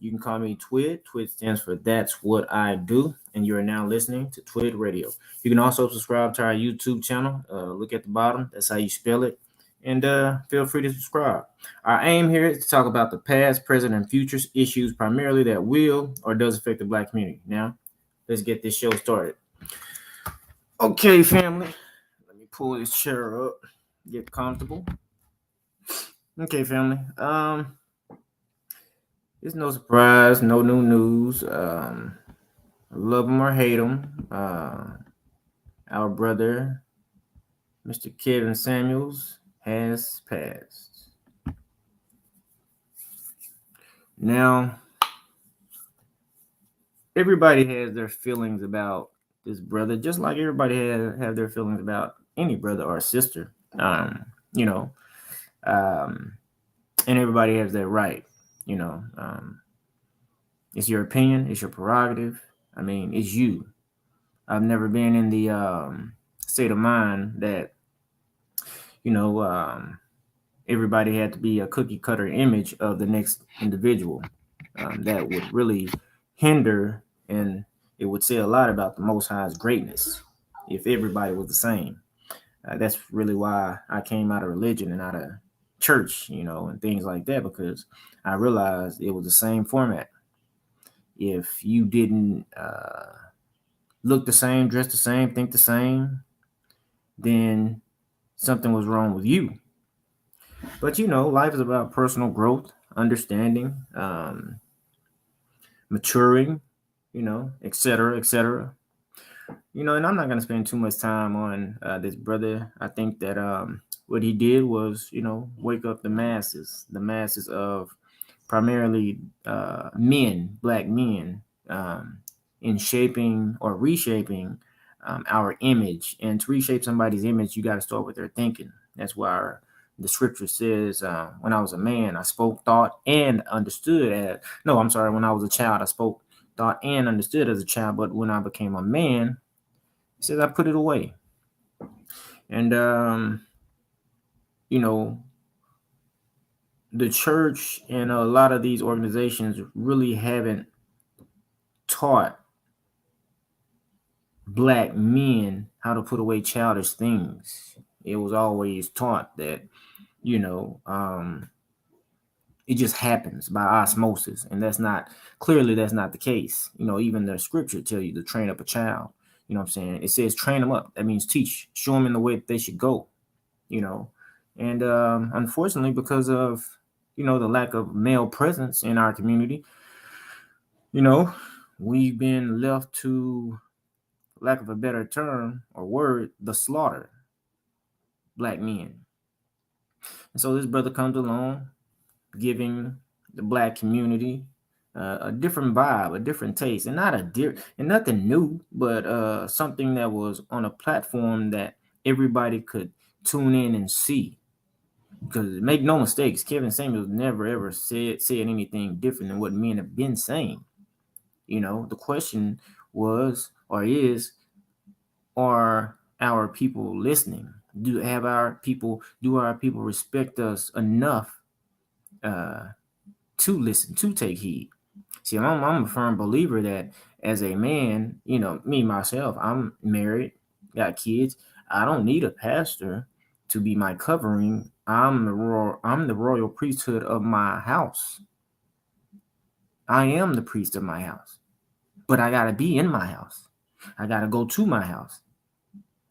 You can call me Twid. Twid stands for That's What I Do. And you are now listening to Twid Radio. You can also subscribe to our YouTube channel. Look at the bottom. That's how you spell it. And feel free to subscribe. Our aim here is to talk about the past, present, and future issues primarily that will or does affect the Black community. Now, let's get this show started. Okay, family. Let me pull this chair up. Get comfortable. Okay, family. It's no surprise, no new news. Love him or hate him. Our brother, Mr. Kevin Samuels, has passed. Now, everybody has their feelings about this brother, just like everybody have their feelings about any brother or sister. And everybody has their right. It's your opinion, it's your prerogative. I mean, it's you. I've never been in the state of mind that everybody had to be a cookie cutter image of the next individual. That would really hinder, and it would say a lot about the Most High's greatness if everybody was the same. That's really why I came out of religion and out of church, and things like that, because I realized it was the same format. If you didn't look the same, dress the same, think the same, then something was wrong with you. But life is about personal growth, understanding, maturing, etc., etc. And I'm not going to spend too much time on this brother. I think that what he did was, wake up the masses of primarily men, Black men, in shaping or reshaping our image. And to reshape somebody's image, you got to start with their thinking. That's why the scripture says, when I was a man, I spoke, thought, and understood when I was a child, I spoke, thought, and understood as a child. But when I became a man, it says I put it away. And, the church and a lot of these organizations really haven't taught Black men how to put away childish things. It was always taught that, it just happens by osmosis, and that's not the case. Even the scripture tell you to train up a child. You know what I'm saying? It says train them up. That means teach, show them in the way that they should go. And unfortunately, because of the lack of male presence in our community, we've been left to, lack of a better term or word, the slaughter Black men. And so this brother comes along, giving the Black community a different vibe, a different taste, and nothing new, but something that was on a platform that everybody could tune in and see. Because make no mistakes, Kevin Samuels never ever said anything different than what men have been saying. The question was or is, are our people listening? Do our people respect us enough to listen, to take heed? See, I'm a firm believer that as a man, me myself, I'm married, got kids. I don't need a pastor to be my covering. I'm the royal priesthood of my house. I am the priest of my house. But I got to be in my house. I got to go to my house.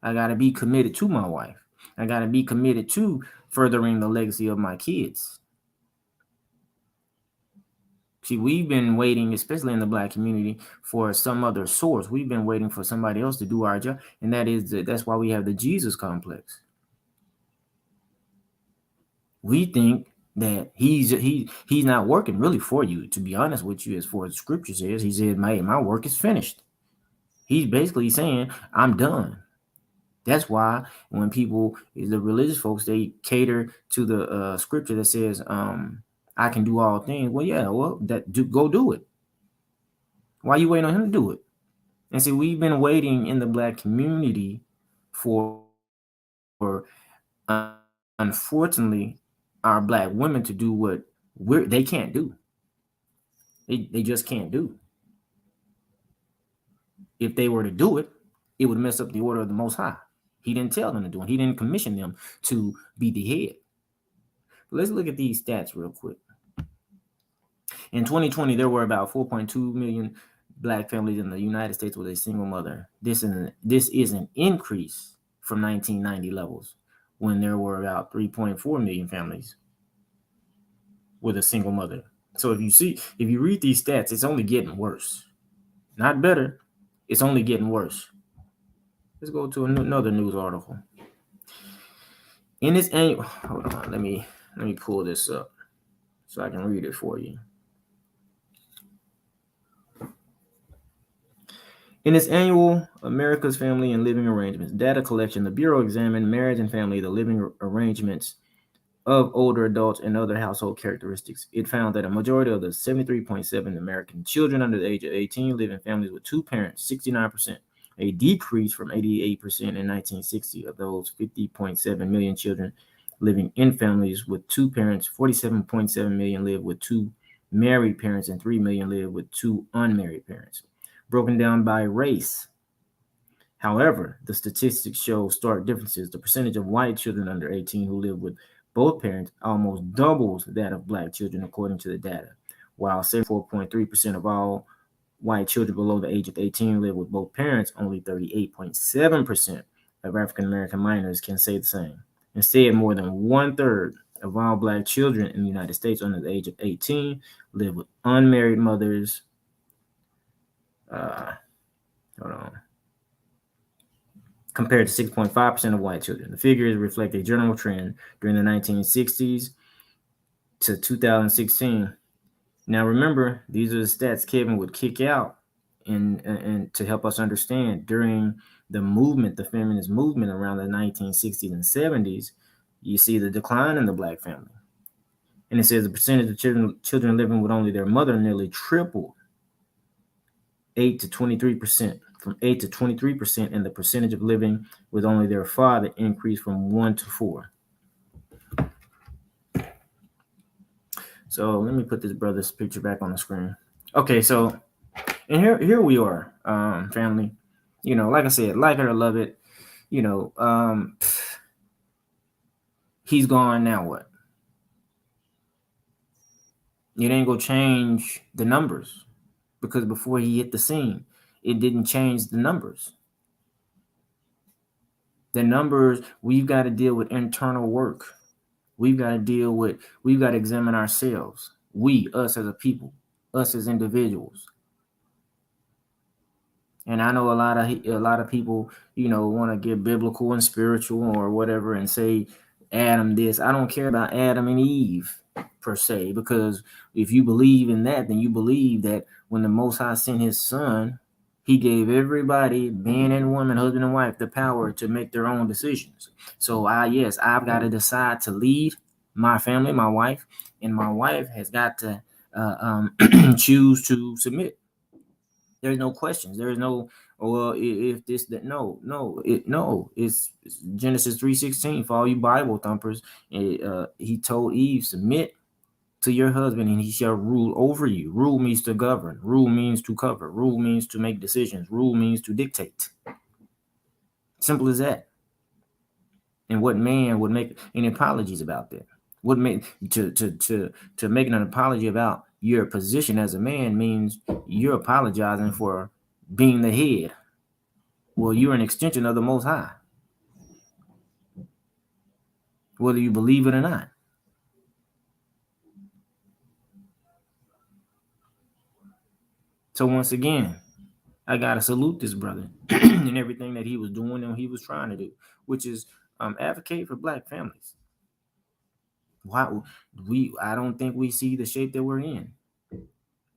I got to be committed to my wife. I got to be committed to furthering the legacy of my kids. See, we've been waiting, especially in the Black community, for some other source. We've been waiting for somebody else to do our job. And that's why we have the Jesus complex. We think that he's not working really for you, to be honest with you, as far as the scripture says. He said, my work is finished. He's basically saying, I'm done. That's why when the religious folks, they cater to the scripture that says, I can do all things. Well, yeah, go do it. Why are you waiting on him to do it? And see, we've been waiting in the Black community for unfortunately, our Black women to do what they can't do. They just can't do. If they were to do it, it would mess up the order of the Most High. He didn't tell them to do it. He didn't commission them to be the head. Let's look at these stats real quick. In 2020, there were about 4.2 million Black families in the United States with a single mother. This is an increase from 1990 levels, when there were about 3.4 million families with a single mother. So if you read these stats, it's only getting worse. Not better, it's only getting worse. Let's go to another news article. In this annual, hold on, let me pull this up so I can read it for you. In its annual America's Family and Living Arrangements data collection, the Bureau examined marriage and family, the living arrangements of older adults, and other household characteristics. It found that a majority of the 73.7 American children under the age of 18 live in families with two parents, 69%, a decrease from 88% in 1960. Of those 50.7 million children living in families with two parents, 47.7 million live with two married parents, and 3 million live with two unmarried parents. Broken down by race. However, the statistics show stark differences. The percentage of white children under 18 who live with both parents almost doubles that of Black children, according to the data. While 74.3% of all white children below the age of 18 live with both parents, only 38.7% of African American minors can say the same. Instead, more than 1/3 of all Black children in the United States under the age of 18 live with unmarried mothers. Compared to 6.5% of white children. The figures reflect a general trend during the 1960s to 2016. Now, remember, these are the stats Kevin would kick out and to help us understand during the movement, the feminist movement around the 1960s and 70s. You see the decline in the Black family. And it says the percentage of children living with only their mother nearly tripled, 8 to 23%, from 8 to 23%, and the percentage of living with only their father increased from 1 to 4. So let me put this brother's picture back on the screen. Okay, so and here we are, family. You know, like I said, like it or love it, you know, he's gone, now what? It ain't gonna change the numbers, because before he hit the scene, it didn't change the numbers. The numbers, we've got to deal with internal work. We've got to examine ourselves. Us as a people, us as individuals. And I know a lot of people, you know, want to get biblical and spiritual or whatever and say Adam this. I don't care about Adam and Eve per se, because if you believe in that, then you believe that when the Most High sent his son, he gave everybody, man and woman, husband and wife, the power to make their own decisions. So I've got to decide to lead my family, my wife, and my wife has got to choose to submit. There's no questions. There is no, well, if this, that, it's Genesis 3:16 for all you Bible thumpers. He told Eve, submit to your husband and he shall rule over you. Rule means to govern. Rule means to cover. Rule means to make decisions. Rule means to dictate. Simple as that. And what man would make any apologies about that? What make to making an apology about your position as a man means you're apologizing for being the head. Well, you're an extension of the Most High, whether you believe it or not. So once again, I gotta salute this brother and everything that he was doing and he was trying to do, which is advocate for Black families. I don't think we see the shape that we're in.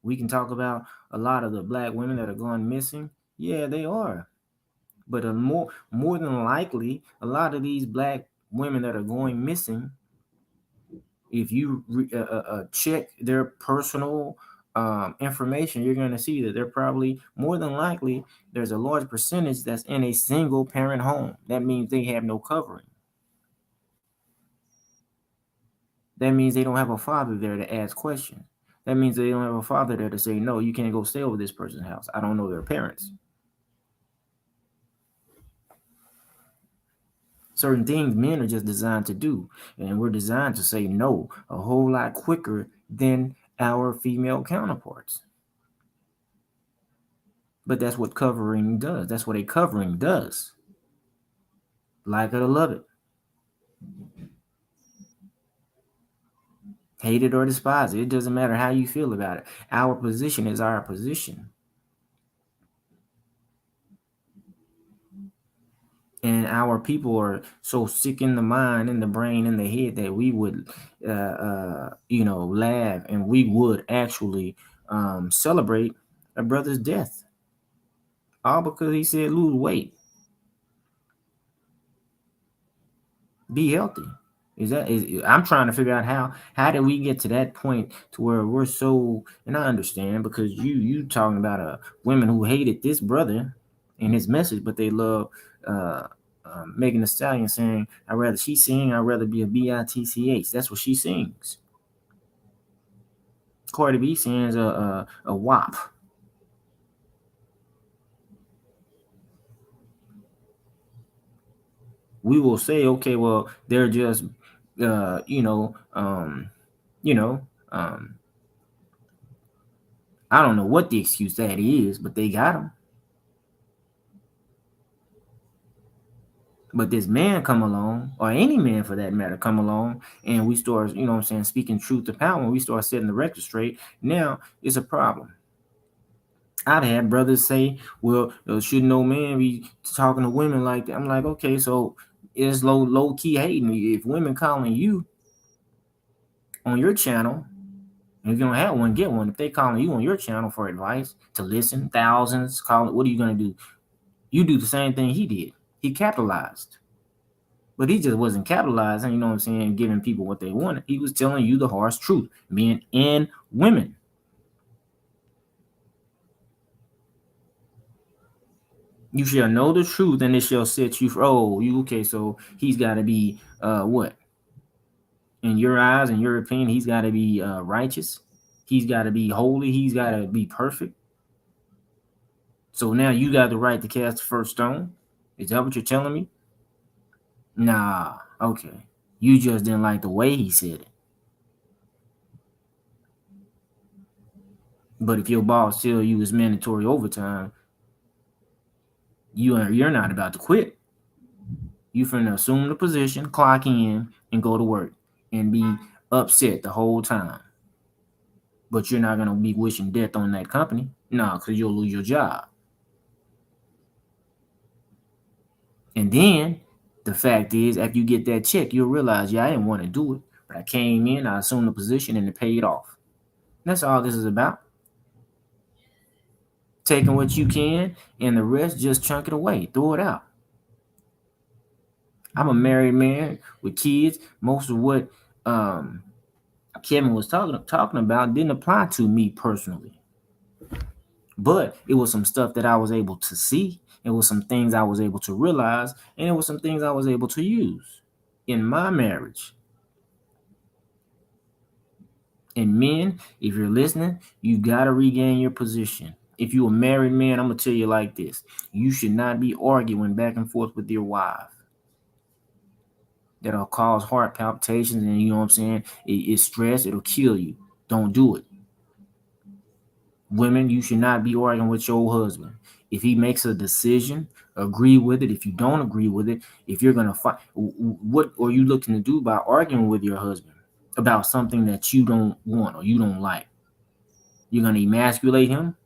We can talk about a lot of the Black women that are gone missing. Yeah, they are. But more than likely, a lot of these Black women that are going missing, if you check their personal information, you're going to see that they're probably, more than likely, there's a large percentage that's in a single parent home. That means they have no covering. That means they don't have a father there to ask questions. That means they don't have a father there to say, no, you can't go stay over this person's house. I don't know their parents. Certain things men are just designed to do, and we're designed to say no a whole lot quicker than our female counterparts. But that's what covering does. That's what a covering does. Like it or love it, hate it or despise it. It doesn't matter how you feel about it. Our position is our position. And our people are so sick in the mind, in the brain, in the head that we would, laugh, and we would actually celebrate a brother's death, all because he said lose weight, be healthy. I'm trying to figure out how did we get to that point to where we're so, and I understand because you talking about women who hated this brother and his message, but they love Megan Thee Stallion saying, I'd rather be a bitch. That's what she sings. Cardi B sings a WAP. We will say, okay, well, they're just you know you know I don't know what the excuse that is, but they got them. But this man come along, or any man for that matter, come along, and we start, speaking truth to power, and we start setting the record straight. Now it's a problem. I've had brothers say, well, should no man be talking to women like that? I'm like, okay, so it's low key hating. If women calling you on your channel, and if you don't have one, get one. If they calling you on your channel for advice, to listen, thousands calling, what are you gonna do? You do the same thing he did. He capitalized. But he just wasn't capitalizing, giving people what they wanted. He was telling you the harsh truth, men and women. You shall know the truth, and it shall set you free. Oh, you okay? So he's got to be what? In your eyes, in your opinion, he's got to be righteous. He's got to be holy. He's got to be perfect. So now you got the right to cast the first stone. Is that what you're telling me? Nah. Okay. You just didn't like the way he said it. But if your boss tell you it's mandatory overtime, you're not about to quit. You finna assume the position, clock in, and go to work, and be upset the whole time. But you're not gonna be wishing death on that company, no, because you'll lose your job. And then the fact is, after you get that check, you'll realize, yeah, I didn't want to do it, but I came in, I assumed the position, and it paid off. That's all this is about. Taking what you can, and the rest just chunk it away, throw it out. I'm a married man with kids. Most of what Kevin was talking about didn't apply to me personally, but it was some stuff that I was able to see. It was some things I was able to realize, and it was some things I was able to use in my marriage. And men, if you're listening, you got to regain your position. If you're a married man, I'm gonna tell you like this: you should not be arguing back and forth with your wife. That'll cause heart palpitations, and you know what I'm saying? It's stress. It'll kill you. Don't do it. Women, you should not be arguing with your husband. If he makes a decision, agree with it. If you don't agree with it, if you're gonna fight, what are you looking to do by arguing with your husband about something that you don't want or you don't like? You're gonna emasculate him,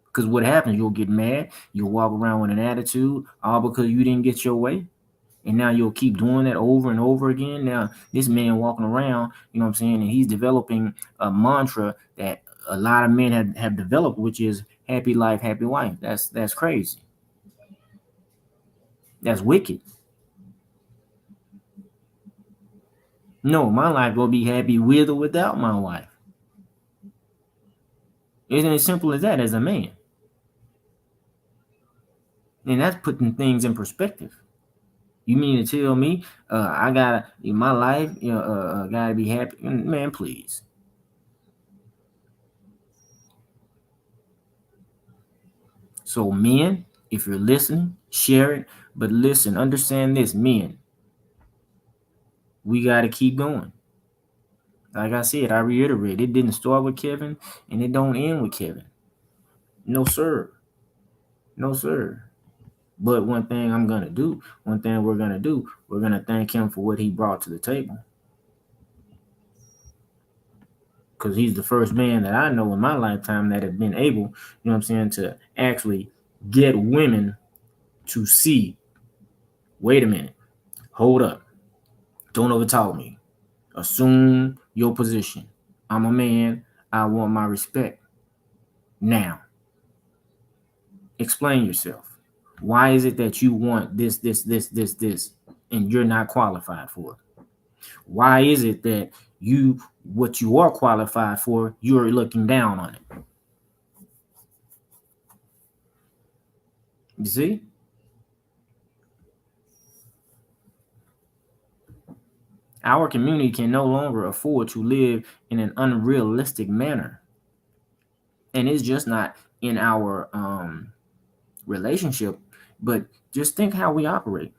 because what happens? You'll get mad. You'll walk around with an attitude, all because you didn't get your way. And now you'll keep doing that over and over again. Now this man walking around, you know what I'm saying, and he's developing a mantra that a lot of men have developed, which is happy life, happy wife. That's crazy. That's wicked. No, my life will be happy with or without my wife. Isn't it as simple as that as a man? And that's putting things in perspective. You mean to tell me I gotta in my life, gotta be happy? Man, please. So men, if you're listening, share it. But listen, understand this, men, we got to keep going. Like I said, I reiterate, it didn't start with Kevin and it don't end with Kevin. No, sir. No, sir. But one thing we're going to do, we're going to thank him for what he brought to the table. Because he's the first man that I know in my lifetime that have been able, you know what I'm saying, to actually get women to see, wait a minute, hold up, don't overtalk me. Assume your position. I'm a man. I want my respect. Now, explain yourself. Why is it that you want this, and you're not qualified for it? Why is it that what you are qualified for, you're looking down on it? You see? Our community can no longer afford to live in an unrealistic manner. And it's just not in our relationship, but just think how we operate.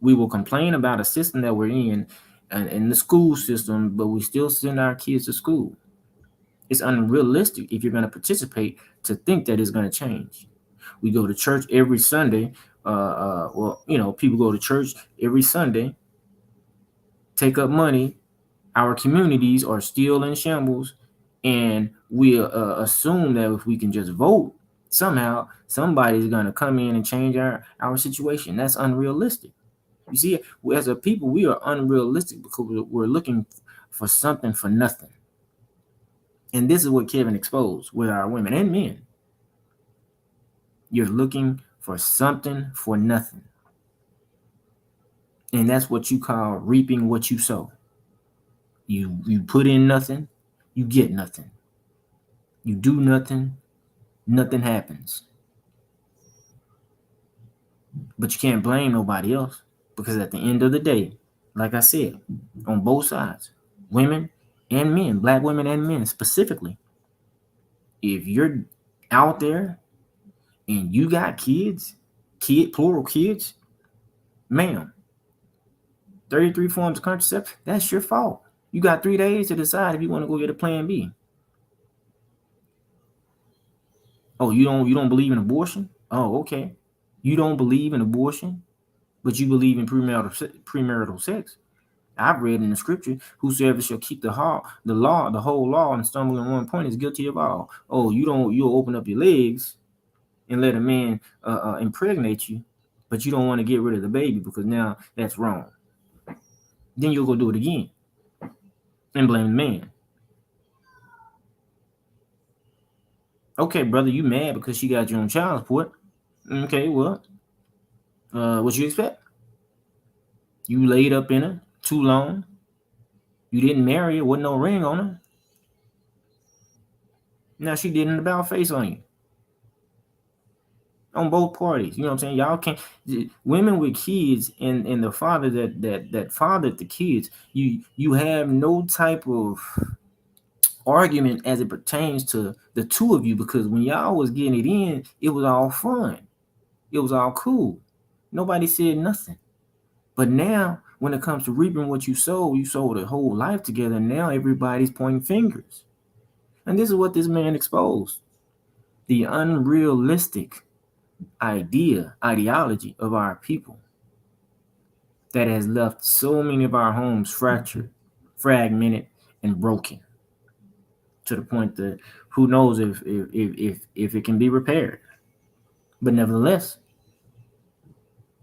We will complain about a system that we're in the school system, but we still send our kids to school. It's unrealistic if you're going to participate to think that it's going to change. We go to church every Sunday. People go to church every Sunday, take up money. Our communities are still in shambles, and we assume that if we can just vote, somehow somebody's going to come in and change our situation. That's unrealistic. You see, as a people, we are unrealistic because we're looking for something for nothing. And this is what Kevin exposed with our women and men. You're looking for something for nothing. And that's what you call reaping what you sow. You put in nothing, you get nothing. You do nothing, nothing happens. But you can't blame nobody else, because at the end of the day, like I said, on both sides, women and men, black women and men specifically, if you're out there and you got plural kids, ma'am, 33 forms of contraception, that's your fault. You got 3 days to decide if you want to go get a plan B. Oh, you don't believe in abortion? Oh, okay. You don't believe in abortion, but you believe in premarital sex. I've read in the scripture, whosoever shall keep the whole law, and stumble in one point is guilty of all. Oh, you'll open up your legs and let a man impregnate you, but you don't want to get rid of the baby because now that's wrong. Then you'll go do it again and blame the man. Okay, brother, you mad because she got you on child support. Okay, well, what you expect? You laid up in her too long. You didn't marry her, wasn't no ring on her. Now she did an about face on you. On both parties. You know what I'm saying? Y'all can't, women with kids and the father that fathered the kids, you have no type of argument as it pertains to the two of you, because when y'all was getting it in, it was all fun. It was all cool. Nobody said nothing. But now, when it comes to reaping what you sowed a whole life together. And now everybody's pointing fingers. And this is what this man exposed. The unrealistic ideology of our people that has left so many of our homes fractured, fragmented, and broken, to the point that who knows if it can be repaired. But nevertheless,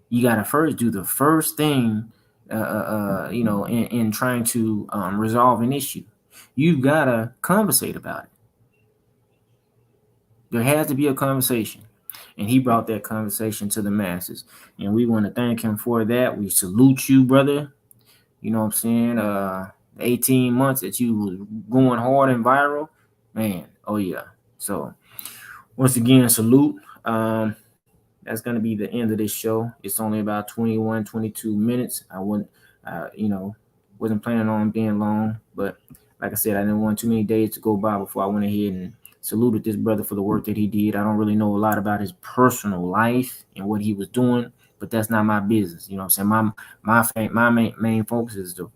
you gotta first do the first thing, in trying to resolve an issue. You've gotta conversate about it. There has to be a conversation. And he brought that conversation to the masses. And we want to thank him for that. We salute you, brother. You know what I'm saying? 18 months that you was going hard and viral. Man, oh yeah. So once again, salute. That's going to be the end of this show. It's only about 21, 22 minutes. I wasn't planning on being long. But like I said, I didn't want too many days to go by before I went ahead and saluted this brother for the work that he did. I don't really know a lot about his personal life and what he was doing, but that's not my business. You know what I'm saying? My main focus is to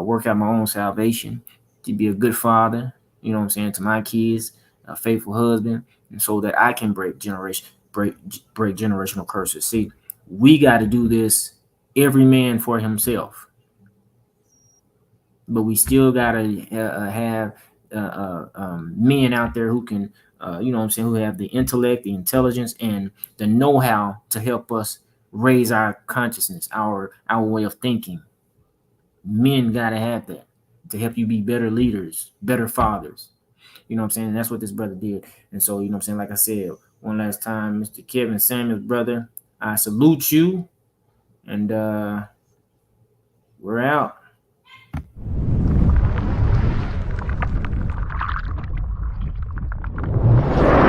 work out my own salvation, to be a good father, you know what I'm saying, to my kids, a faithful husband, and so that I can break generational curses. See, we got to do this, every man for himself, but we still got to have men out there who can, you know what I'm saying, who have the intellect, the intelligence, and the know-how to help us raise our consciousness, our way of thinking. Men got to have that to help you be better leaders, better fathers. You know what I'm saying? And that's what this brother did. And so, you know what I'm saying? Like I said, one last time, Mr. Kevin Samuels, brother, I salute you. And we're out.